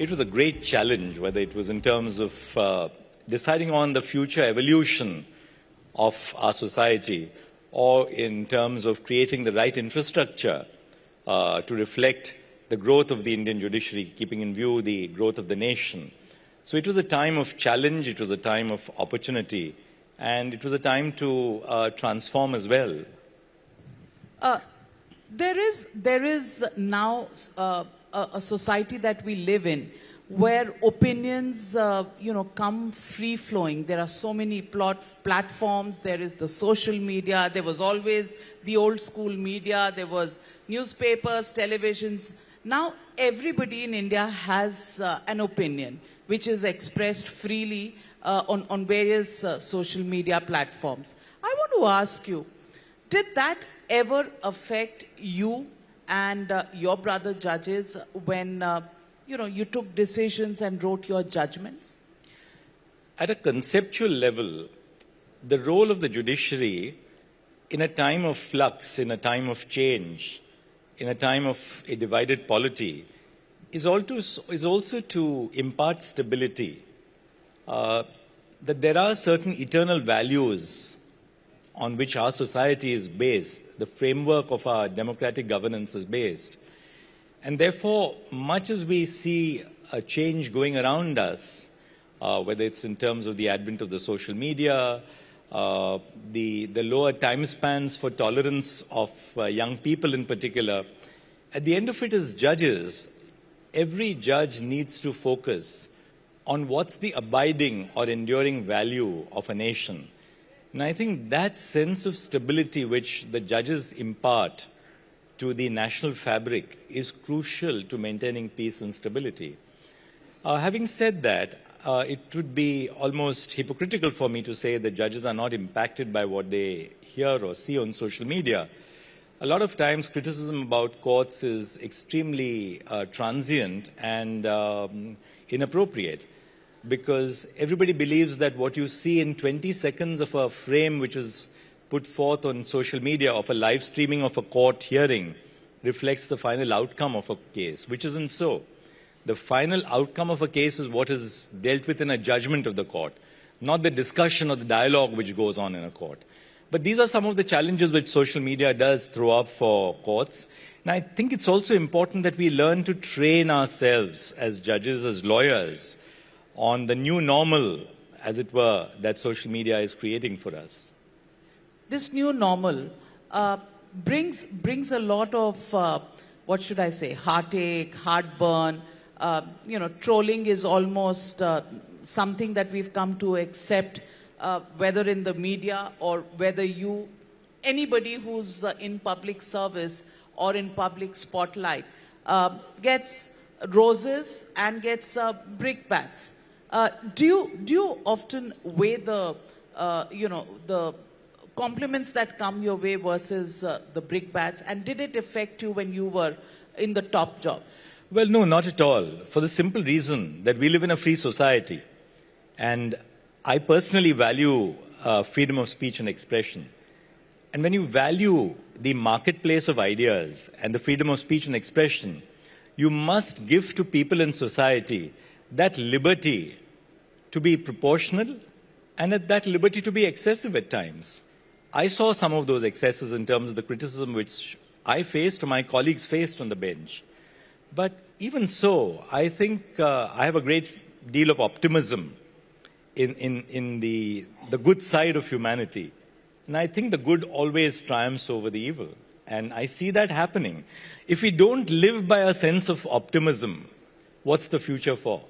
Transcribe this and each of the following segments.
it was a great challenge, whether it was in terms of deciding on the future evolution of our society or in terms of creating the right infrastructure to reflect the growth of the Indian judiciary, keeping in view the growth of the nation. So it was a time of challenge, it was a time of opportunity, and it was a time to transform as well. There is now a society that we live in where opinions, come free-flowing. There are so many platforms. There is the social media. There was always the old-school media. There was newspapers, televisions. Now everybody in India has an opinion, which is expressed freely on various social media platforms. I want to ask you, did that ever affect you and your brother judges when you took decisions and wrote your judgments? At a conceptual level, the role of the judiciary in a time of flux, in a time of change, in a time of a divided polity, is also to impart stability. That there are certain eternal values on which our society is based, the framework of our democratic governance is based. And therefore, much as we see a change going around us, whether it's in terms of the advent of the social media, the lower time spans for tolerance of young people in particular, at the end of it as judges, every judge needs to focus on what's the abiding or enduring value of a nation. And I think that sense of stability which the judges impart to the national fabric is crucial to maintaining peace and stability. Having said that, it would be almost hypocritical for me to say that judges are not impacted by what they hear or see on social media. A lot of times criticism about courts is extremely transient and inappropriate, because everybody believes that what you see in 20 seconds of a frame which is put forth on social media of a live streaming of a court hearing reflects the final outcome of a case, which isn't so. The final outcome of a case is what is dealt with in a judgment of the court, not the discussion or the dialogue which goes on in a court. But these are some of the challenges which social media does throw up for courts. And I think it's also important that we learn to train ourselves as judges, as lawyers, on the new normal, as it were, that social media is creating for us. This new normal brings a lot of, heartache, heartburn. Trolling is almost something that we've come to accept, whether in the media or whether anybody who's in public service or in public spotlight gets roses and gets brickbats. Do you often weigh the compliments that come your way versus the brickbats, and did it affect you when you were in the top job? Well, no, not at all. For the simple reason that we live in a free society, and I personally value freedom of speech and expression. And when you value the marketplace of ideas and the freedom of speech and expression, you must give to people in society that liberty to be proportional and that liberty to be excessive at times. I saw some of those excesses in terms of the criticism which I faced or my colleagues faced on the bench. But even so, I think I have a great deal of optimism in the good side of humanity. And I think the good always triumphs over the evil. And I see that happening. If we don't live by a sense of optimism, what's the future for?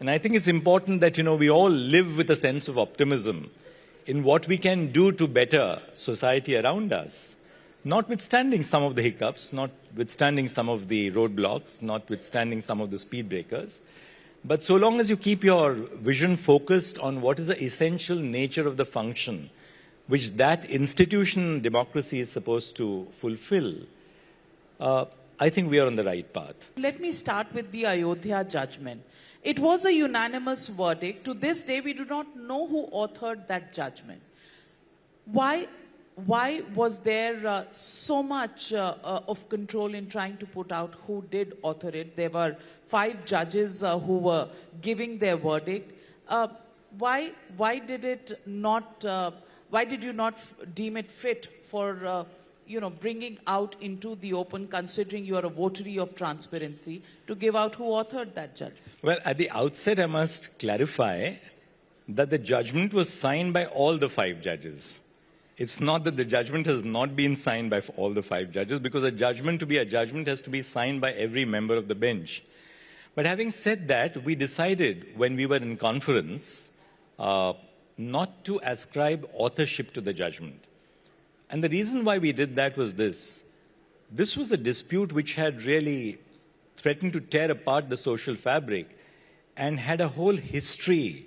And I think it's important that, we all live with a sense of optimism in what we can do to better society around us, notwithstanding some of the hiccups, notwithstanding some of the roadblocks, notwithstanding some of the speed breakers. But so long as you keep your vision focused on what is the essential nature of the function which that institution, democracy, is supposed to fulfill, I think we are on the right path. Let me start with the Ayodhya judgment. It was a unanimous verdict. To this day, we do not know who authored that judgment. Why why was there so much of control in trying to put out who did author it? There were 5 judges who were giving their verdict. Why did it not? Why did you not deem it fit for bringing out into the open, considering you are a votary of transparency, to give out who authored that judgment? Well, at the outset, I must clarify that the judgment was signed by all the 5 judges. It's not that the judgment has not been signed by all the 5 judges, because a judgment, to be a judgment, has to be signed by every member of the bench. But having said that, we decided when we were in conference not to ascribe authorship to the judgment. And the reason why we did that was this. This was a dispute which had really threatened to tear apart the social fabric and had a whole history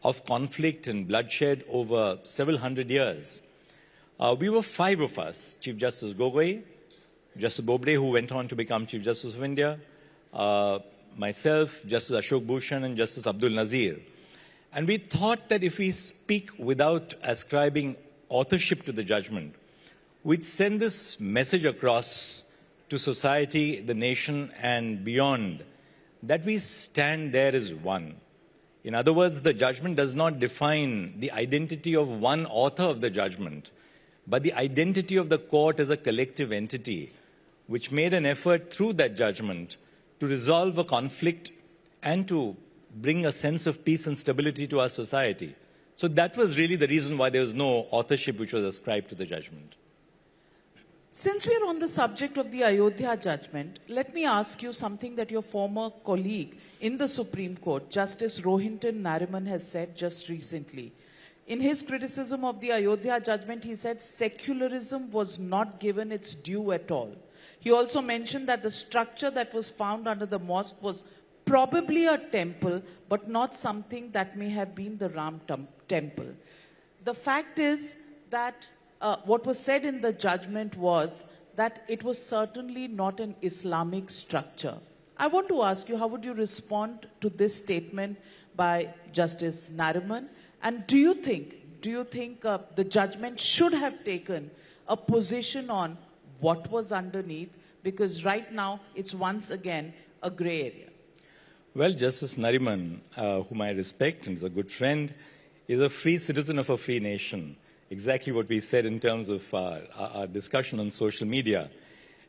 of conflict and bloodshed over several hundred years. We were 5 of us: Chief Justice Gogoi, Justice Bobde, who went on to become Chief Justice of India, myself, Justice Ashok Bhushan, and Justice Abdul Nazir. And we thought that if we speak without ascribing authorship to the judgment, we'd send this message across to society, the nation, and beyond, that we stand there as one. In other words, the judgment does not define the identity of one author of the judgment, but the identity of the court as a collective entity, which made an effort through that judgment to resolve a conflict and to bring a sense of peace and stability to our society. So that was really the reason why there was no authorship which was ascribed to the judgment. Since we are on the subject of the Ayodhya judgment, let me ask you something that your former colleague in the Supreme Court, Justice Rohinton Nariman, has said just recently. In his criticism of the Ayodhya judgment, he said secularism was not given its due at all. He also mentioned that the structure that was found under the mosque was probably a temple, but not something that may have been the Ram temple. The fact is that what was said in the judgment was that it was certainly not an Islamic structure. I want to ask you, how would you respond to this statement by Justice Nariman? And do you think the judgment should have taken a position on what was underneath? Because right now, it's once again a gray area. Well, Justice Nariman, whom I respect and is a good friend, is a free citizen of a free nation. Exactly what we said in terms of our discussion on social media.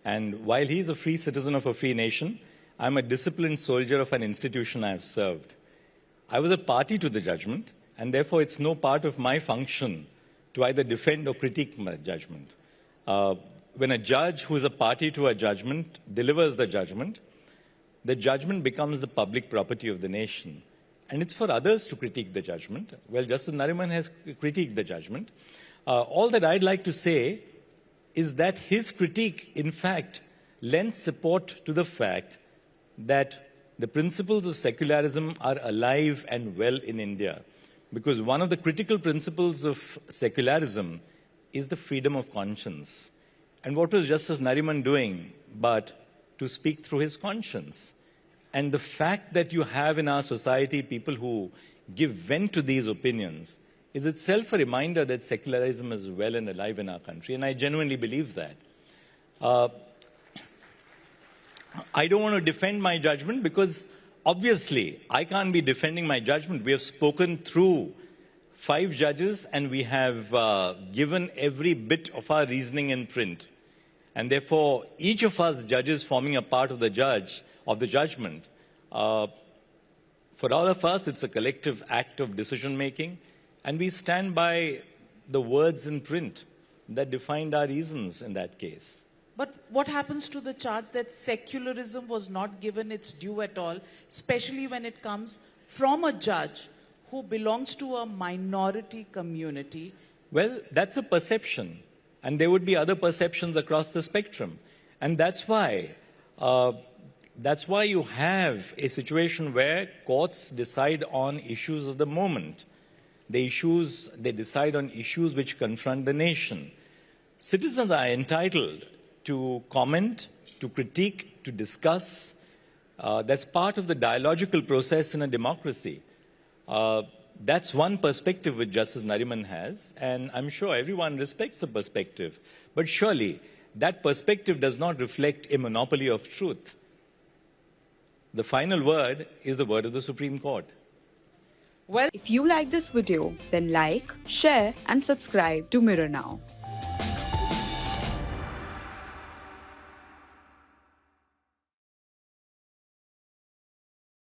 And while he's a free citizen of a free nation, I'm a disciplined soldier of an institution I have served. I was a party to the judgment, and therefore it's no part of my function to either defend or critique my judgment. When a judge who is a party to a judgment delivers the judgment becomes the public property of the nation. And it's for others to critique the judgment. Well, Justice Nariman has critiqued the judgment. All that I'd like to say is that his critique, in fact, lends support to the fact that the principles of secularism are alive and well in India. Because one of the critical principles of secularism is the freedom of conscience. And what was Justice Nariman doing but to speak through his conscience? And the fact that you have in our society people who give vent to these opinions is itself a reminder that secularism is well and alive in our country, and I genuinely believe that. I don't want to defend my judgment because obviously I can't be defending my judgment. We have spoken through 5 judges and we have given every bit of our reasoning in print. And therefore, each of us judges forming a part of the judgment, for all of us, it's a collective act of decision-making, and we stand by the words in print that defined our reasons in that case. But what happens to the charge that secularism was not given its due at all, especially when it comes from a judge who belongs to a minority community? Well, that's a perception, and there would be other perceptions across the spectrum. And that's why you have a situation where courts decide on issues of the moment. They decide on issues which confront the nation. Citizens are entitled to comment, to critique, to discuss. That's part of the dialogical process in a democracy. That's one perspective which Justice Nariman has, and I'm sure everyone respects the perspective. But surely, that perspective does not reflect a monopoly of truth. The final word is the word of the Supreme Court. Well, If you like this video, then like, share and subscribe to Mirror Now.